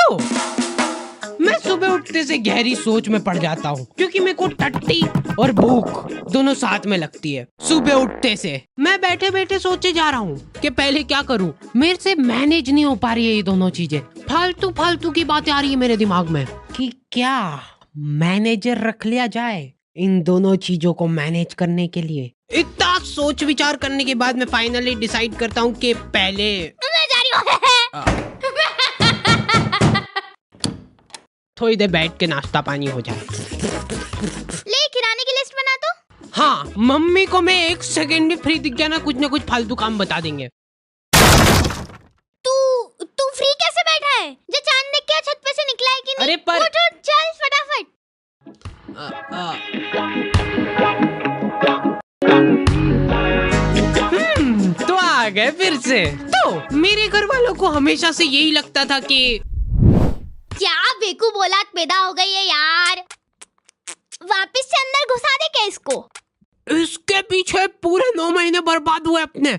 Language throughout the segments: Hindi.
तो मैं सुबह उठते से गहरी सोच में पड़ जाता हूँ, क्योंकि मेरे को टट्टी और भूख दोनों साथ में लगती है। सुबह उठते से मैं बैठे बैठे सोचे जा रहा हूँ कि पहले क्या करूँ। मेरे से मैनेज नहीं हो पा रही है ये दोनों चीजें। फालतू फालतू की बातें आ रही है मेरे दिमाग में कि क्या मैनेजर रख लिया जाए इन दोनों चीजों को मैनेज करने के लिए। इतना सोच विचार करने के बाद मैं फाइनली डिसाइड करता हूँ कि पहले मैं जा रही हूँ। थोड़ी देर बैठ के नाश्ता पानी हो जाए। ले किराने की लिस्ट बना दो। हाँ, मम्मी को मैं 1 सेकंड भी फ्री दिख गया ना, कुछ ना कुछ फालतू काम बता देंगे। तू फ्री कैसे बैठा है? जो चांद देख के छत पे से निकला है कि नहीं? अरे पर उठ चल फटाफट। तो आ गए फिर से। तो मेरे घर वालों को हमेशा से यही लगता था कि क्या बेकूफ औलाद पैदा हो गई है यार। वापस से अंदर घुसा दे क्या इसको? इसके पीछे पूरे 9 महीने बर्बाद हुए अपने।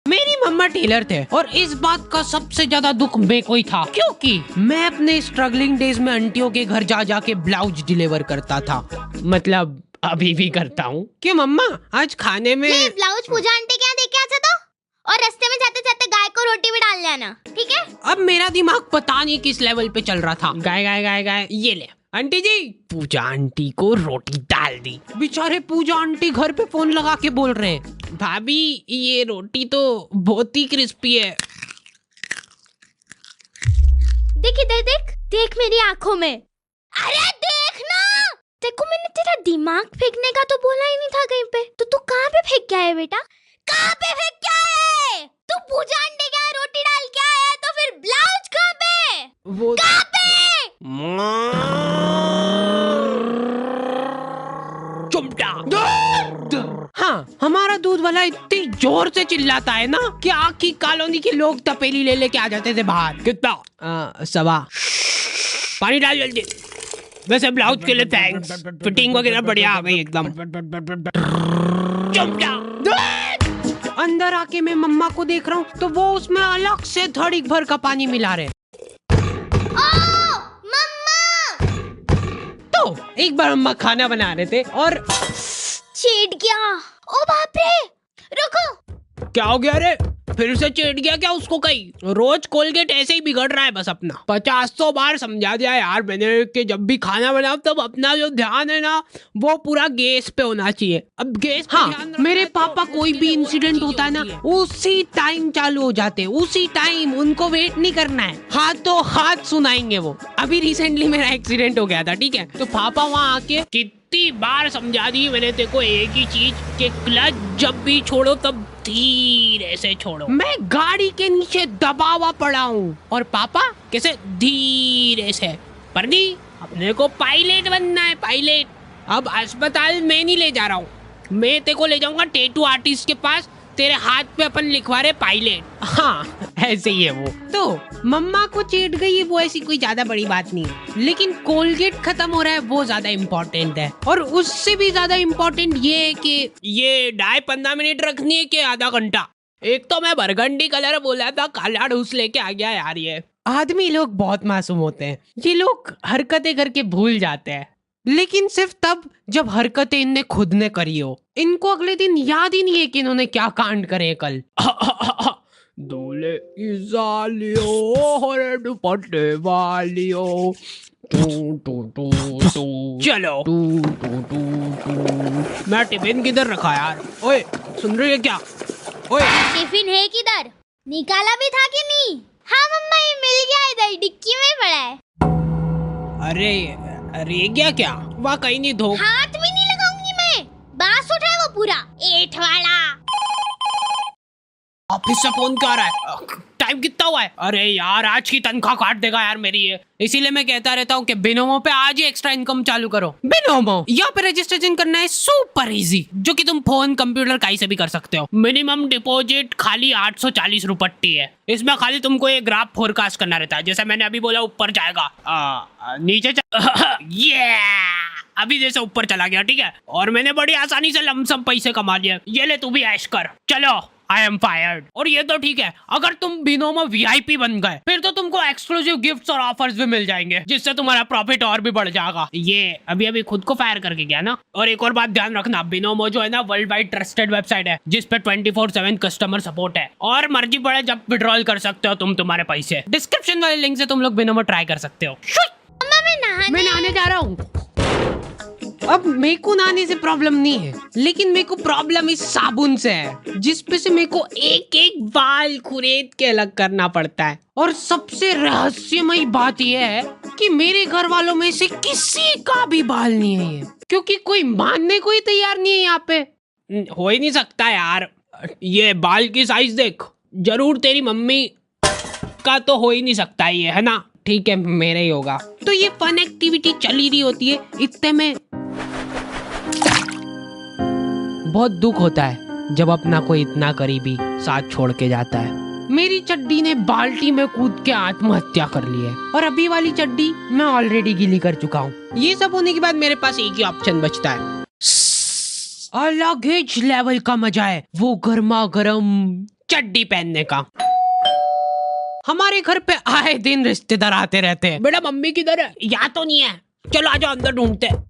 मेरी मम्मा टेलर थे और इस बात का सबसे ज्यादा दुख मेरे को ही था, क्योंकि मैं अपने स्ट्रगलिंग डेज में आंटियों के घर जा जाके ब्लाउज डिलीवर करता था। मतलब अभी भी करता हूँ। कि मम्मा आज खाने में ब्लाउज पूजा आंटी क्या दे के आता था, और रास्ते में जाते जाते गाय को रोटी भी डाल लेना, ठीक है? अब मेरा दिमाग पता नहीं किस लेवल पे चल रहा था। गाय गाय गाय गाय, ये ले आंटी जी। पूजा आंटी को रोटी डाल दी। बेचारे पूजा आंटी घर पे फोन लगा के बोल रहे हैं, भाभी ये रोटी तो बहुत ही क्रिस्पी है। देख इधर, देख देख मेरी आंखों में। अरे देख ना, देखो मैंने तेरा दिमाग फेंकने का तो बोला ही नहीं था कहीं पे। तो तू कहाँ पे फेंक के आया बेटा? कहाँ पे फेंक के आया है? तू पूजा आंटी के यहाँ रोटी डाल के आया है, तो फिर ब्लाउज कहाँ पे? वो कहाँ पे? हाँ, हमारा दूध वाला इतनी जोर से चिल्लाता है ना कि आखी कॉलोनी के लोग तपेली ले लेके आ जाते थे बाहर। कितना? 1.25। पानी डाल जल्दी। वैसे ब्लाउज के लिए थैंक्स, फिटिंग वगैरह बढ़िया आ गई एकदम। अंदर आके मैं मम्मा को देख रहा हूँ तो वो उसमें अलग से धड़क भर का पानी मिला रहे। तो एक बार मम्मा खाना बना रहे थे और छेड़ गया। ओ बाप रे, रुको। क्या हो गया रे? फिर से चेट गया क्या उसको? कहीं रोज कोलगेट ऐसे ही बिगड़ रहा है बस अपना। 50 बार समझा दिया यार मैंने कि जब भी खाना बनाओ तब अपना जो ध्यान है ना वो पूरा गैस पे होना चाहिए। अब गैस पे हाँ, मेरे पापा कोई भी इंसिडेंट होता है ना उसी टाइम चालू हो जाते हैं, उसी टाइम। उनको वेट नहीं करना है, हाथों हाथ सुनाएंगे वो। अभी रिसेंटली मेरा एक्सीडेंट हो गया था, ठीक है? तो पापा वहाँ आके कितनी बार समझा दी मैंने तेरे को एक ही चीज कि क्लच जब भी छोड़ो तब धीरे से छोड़ो। मैं गाड़ी के नीचे दबा हुआ पड़ा हूँ और पापा कैसे धीरे से। पर नहीं, अपने को पायलट बनना है, पायलट। अब अस्पताल में नहीं ले जा रहा हूँ, मैं तेरे को ले जाऊंगा टैटू आर्टिस्ट के पास। तेरे हाथ पे अपन लिखवा रहे पायलट। हाँ ऐसे ही है वो। तो मम्मा को चेट गई वो ऐसी कोई ज्यादा बड़ी बात नहीं है, लेकिन कोलगेट खत्म हो रहा है वो ज्यादा इम्पोर्टेंट है। और उससे भी ज्यादा इम्पोर्टेंट ये है कि ये डाई 15 मिनट रखनी है कि आधा घंटा। एक तो मैं बरगंडी कलर बोला था, काला ढूस लेके आ गया यार। ये आदमी लोग बहुत मासूम होते हैं, ये लोग हरकतें करके भूल जाते हैं, लेकिन सिर्फ तब जब हरकतें इनने खुद ने करी हो। इनको अगले दिन याद ही नहीं है कि इन्होंने क्या कांड करे कल। दूल्हे की सालियों हरे दुपट्टे वालियों, चलो। मैं टिफिन किधर रखा यार? ओए सुन रही है क्या? ओए टिफिन है किधर? निकाला भी था कि नहीं? हाँ मम्मा, ये मिल गया, इधर डिक्की में पड़ा है। अरे क्या क्या? वहाँ कहीं नहीं धो। हाथ भी नहीं लगाऊंगी मैं, बांस उठा है वो पूरा एठ वाला। ऑफिस से फोन क्या आ रहा है? टाइम कितना हुआ है? अरे यार आज की तनख्वाह काट देगा यार मेरी ये। इसीलिए मैं कहता रहता हूँ कि बिनोमो पे आज ही एक्स्ट्रा इनकम चालू करो। बिनोमो यहाँ पे रजिस्ट्रेशन करना है सुपर इजी, जो कि तुम फोन कंप्यूटर कहीं से भी कर सकते हो। मिनिमम डिपॉजिट खाली 840 रुपट्टी है। इसमें खाली तुमको एक ग्राफ फोरकास्ट करना रहता है, जैसे मैंने अभी बोला ऊपर जाएगा, नीचे ये अभी जैसे ऊपर चला गया, ठीक है? और मैंने बड़ी आसानी से लमसम पैसे कमा लिए। ये ले तू भी ऐश कर। चलो आई एम फायर्ड। और ये तो ठीक है, अगर तुम बिनोमो वीआईपी बन गए फिर तो तुमको एक्सक्लूसिव गिफ्ट्स और ऑफर्स भी मिल जाएंगे, जिससे तुम्हारा प्रॉफिट और भी बढ़ जाएगा। ये अभी अभी खुद को फायर करके गया ना। और एक और बात ध्यान रखना, बिनोमो जो है ना वर्ल्ड वाइड ट्रस्टेड वेबसाइट है, जिसपे 24/7 कस्टमर सपोर्ट है, और मर्जी पड़े जब विड्रॉल कर सकते हो तुम तुम्हारे पैसे। डिस्क्रिप्शन वाले लिंक से तुम लोग बिनोमो ट्राई कर सकते हो। मैं नहाने जा रहा हूँ। अब मेरे को नहाने से प्रॉब्लम नहीं है, लेकिन मेरे को प्रॉब्लम इस साबुन से है, जिसपे से मेरे को एक एक बाल खुरेद के अलग करना पड़ता है। और सबसे रहस्यमयी बात यह है कि मेरे घर वालों में से किसी का भी बाल नहीं है ये, क्योंकि कोई मानने को ही तैयार नहीं है यहाँ पे। हो ही नहीं सकता यार, ये बाल की साइज देख, जरूर तेरी मम्मी का तो हो ही नहीं सकता ये, है ना? ठीक है, मेरा ही होगा। तो ये फन एक्टिविटी चल ही रही होती है, इतने में बहुत दुख होता है जब अपना कोई इतना करीबी साथ छोड़ के जाता है। मेरी चड्डी ने बाल्टी में कूद के आत्महत्या कर ली है, और अभी वाली चड्डी मैं ऑलरेडी गीली कर चुका हूँ। ये सब होने के बाद मेरे पास एक ही ऑप्शन बचता है, अलग ही लेवल का मजा है वो गर्मा गर्म चड्डी पहनने का। हमारे घर पे आए दिन रिश्तेदार आते रहते हैं। बेटा मम्मी किधर है? यहाँ तो नहीं है, चलो आ जाओ अंदर ढूंढते हैं।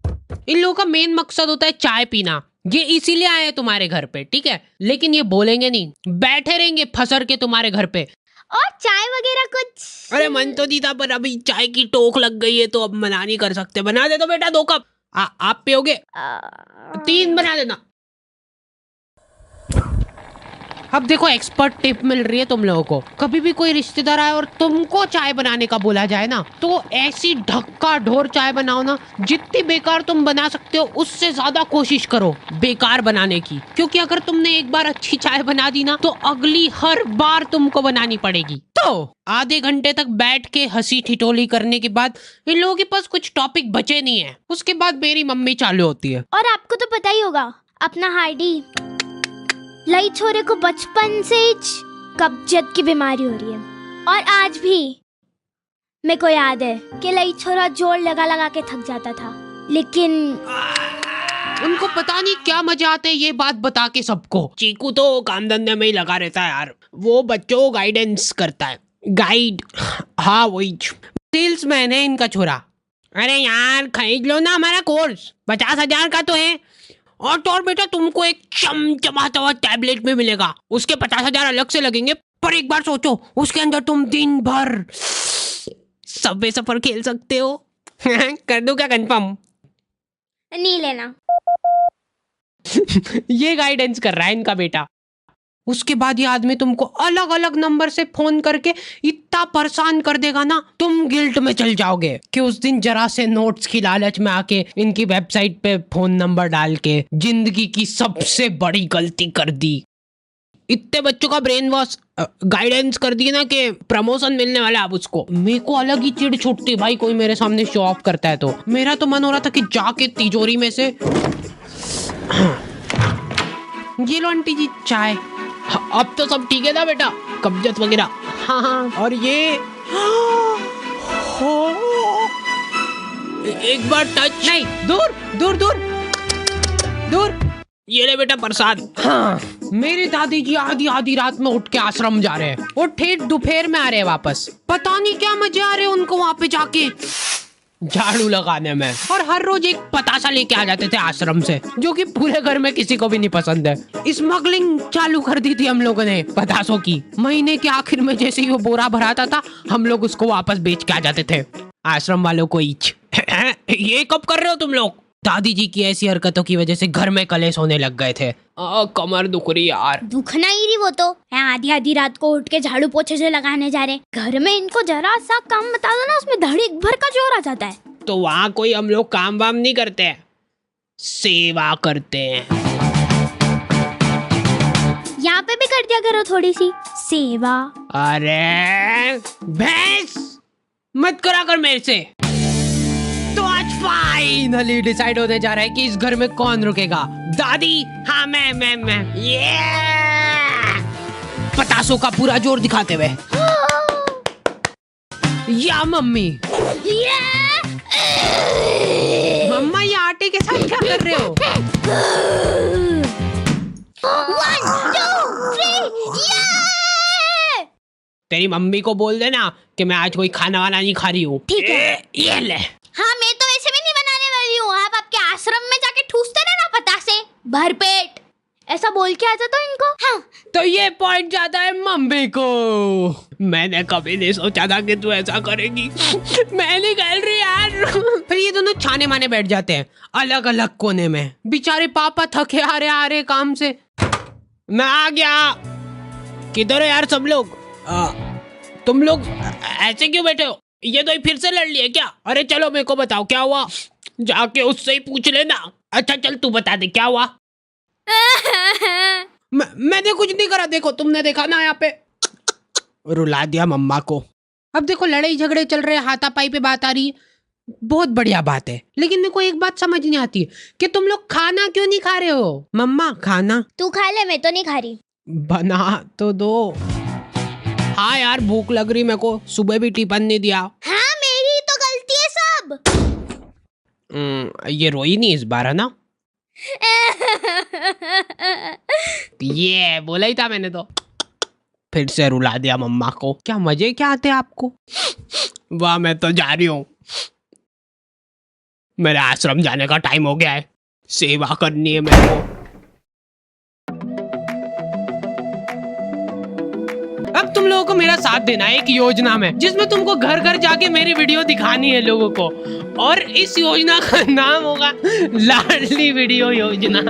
इन लोगों का मेन मकसद होता है चाय पीना। ये इसीलिए आए हैं तुम्हारे घर पे, ठीक है? लेकिन ये बोलेंगे नहीं, बैठे रहेंगे फसर के तुम्हारे घर पे। और चाय वगैरह कुछ? अरे मन तो नहीं था, पर अभी चाय की टोक लग गई है तो अब मना नहीं कर सकते। बना दे तो बेटा 2 कप। आप पियोगे? 3 बना देना। अब देखो एक्सपर्ट टिप मिल रही है तुम लोगों को। कभी भी कोई रिश्तेदार आए और तुमको चाय बनाने का बोला जाए ना, तो ऐसी ढक्का ढोर चाय बनाओ ना, जितनी बेकार तुम बना सकते हो उससे ज्यादा कोशिश करो बेकार बनाने की। क्योंकि अगर तुमने एक बार अच्छी चाय बना दी ना, तो अगली हर बार तुमको बनानी पड़ेगी। तो आधे घंटे तक बैठ के हंसी ठिठोली करने के बाद इन लोगों के पास कुछ टॉपिक बचे नहीं है। उसके बाद मेरी मम्मी चालू होती है। और आपको तो पता ही होगा, अपना हार्डी लई छोरे को बचपन से ही कब्जियत की बीमारी हो रही है, और आज भी मेरे को याद है कि लई छोरा जोर लगा लगा के थक जाता था, लेकिन उनको पता नहीं क्या मजा आता है ये बात बता के सबको। चीकू तो काम धंधे में ही लगा रहता है यार, वो बच्चों को गाइडेंस करता है। गाइड, हाँ वही सेल्समैन है इनका छोरा। अरे यार खरीद लो ना हमारा कोर्स, 50,000 का तो है। और बेटा तुमको एक चमचमाता हुआ टैबलेट भी मिलेगा, उसके 50,000 अलग से लगेंगे। पर एक बार सोचो, उसके अंदर तुम दिन भर सबवे सफर खेल सकते हो। कर दूं क्या कंफर्म? नहीं लेना। ये गाइडेंस कर रहा है इनका बेटा। उसके बाद ये आदमी तुमको अलग अलग नंबर से फोन करके इतना परेशान कर देगा ना, तुम गिल्ट में चल जाओगे कि उस दिन जरा से नोट्स की लालच में आके इनकी वेबसाइट पे फोन नंबर डाल के जिंदगी की सबसे बड़ी गलती कर दी। इतने बच्चों का ब्रेन वॉश गाइडेंस कर दी ना कि प्रमोशन मिलने वाला है अब उसको। मेरे को अलग ही चिढ़ छुटती भाई, कोई मेरे सामने शो ऑफ करता है तो। मेरा तो मन हो रहा था कि जाके तिजोरी में से ये लो आंटी जी चाय। अब तो सब ठीक है ना बेटा, कब्जियत वगैरह? हाँ हाँ। और ये एक बार टच नहीं, दूर दूर दूर दूर। ये ले बेटा प्रसाद। हाँ, मेरी दादी जी आधी आधी रात में उठ के आश्रम जा रहे हैं और ठेठ दोपहर में आ रहे हैं वापस। पता नहीं क्या मजे आ रहे हैं उनको वहाँ पे जाके झाड़ू लगाने में। और हर रोज एक पतासा लेके आ जाते थे आश्रम से, जो कि पूरे घर में किसी को भी नहीं पसंद है। स्मगलिंग चालू कर दी थी हम लोगों ने पतासों की। महीने के आखिर में जैसे ही वो बोरा भराता था, हम लोग उसको वापस बेच के आ जाते थे आश्रम वालों को ईच। ये कब कर रहे हो तुम लोग? दादी जी की ऐसी हरकतों की वजह से घर में कलेश होने लग गए थे। कमर दुख रही यार। दुखना ही रही वो तो, आधी आधी रात को उठ के झाड़ू पोछे से लगाने जा रहे। घर में इनको जरा सा काम बता दो ना, उसमें धड़ीक भर का जोर आ जाता है। तो वहाँ कोई हम लोग काम वाम नहीं करते हैं, सेवा करते हैं। यहाँ पे भी कर दिया करो थोड़ी सी सेवा। अरे भैंस मत करा कर मेरे से। तो आज फाइनली डिसाइड होने जा रहा है कि इस घर में कौन रुकेगा। दादी, हाँ मैं ये पतासों का पूरा जोर दिखाते हुए। या मम्मी। मम्मा ये आटे के साथ क्या कर रहे हो? 1 2 3 तेरी मम्मी को बोल देना कि मैं आज कोई खाना वाना नहीं खा रही हूँ। ठीक है। ये ले। हाँ, मैं तो वैसे भी नहीं बनाने वाली हूँ। आप आपके आश्रम में जाके ठूसते ना पतासे भरपेट, ऐसा बोल के आ जाता इनको। हाँ, तो ये पॉइंट जाता है मम्मी को। मैंने कभी नहीं सोचा था कि तू ऐसा करेगी। मैं नहीं खेल रही यार। फिर ये दोनों छाने माने बैठ जाते हैं अलग अलग कोने में। बेचारे पापा थके आ रहे काम से। मैं आ गया। किधर हो यार सब लोग? तुम लोग ऐसे क्यों बैठे हो? ये तो फिर से लड़ लिए क्या? अरे चलो मेरे को बताओ क्या हुआ, जाके उससे ही पूछ लेना। अच्छा चल तू बता दे क्या हुआ। मैंने कुछ नहीं करा, देखो तुमने देखा ना यहाँ पे। रुला दिया मम्मा को। अब देखो लड़ाई झगड़े चल रहे, हाथापाई पे बात आ रही है, बहुत बढ़िया बात है। लेकिन मेरे को एक बात समझ नहीं आती कि तुम लोग खाना क्यों नहीं खा रहे हो? मम्मा खाना तू खा ले, मैं तो नहीं खा रही। बना तो दो। हाँ यार भूख लग रही मेरे को, सुबह भी टिफिन नहीं दिया। हाँ, मेरी तो गलती है सब। ये रोई नहीं इस बार है ना? ये बोला ही था मैंने तो। फिर से रुला दिया मम्मा को। क्या मजे क्या आते हैं आपको? वाह, मैं तो जा रही हूँ। मेरे आश्रम जाने का टाइम हो गया है, सेवा करनी है मेरे को। अब तुम लोगों को मेरा साथ देना है एक योजना में, जिसमें तुमको घर घर जाके मेरी वीडियो दिखानी है लोगों को। और इस योजना का नाम होगा लाडली वीडियो योजना।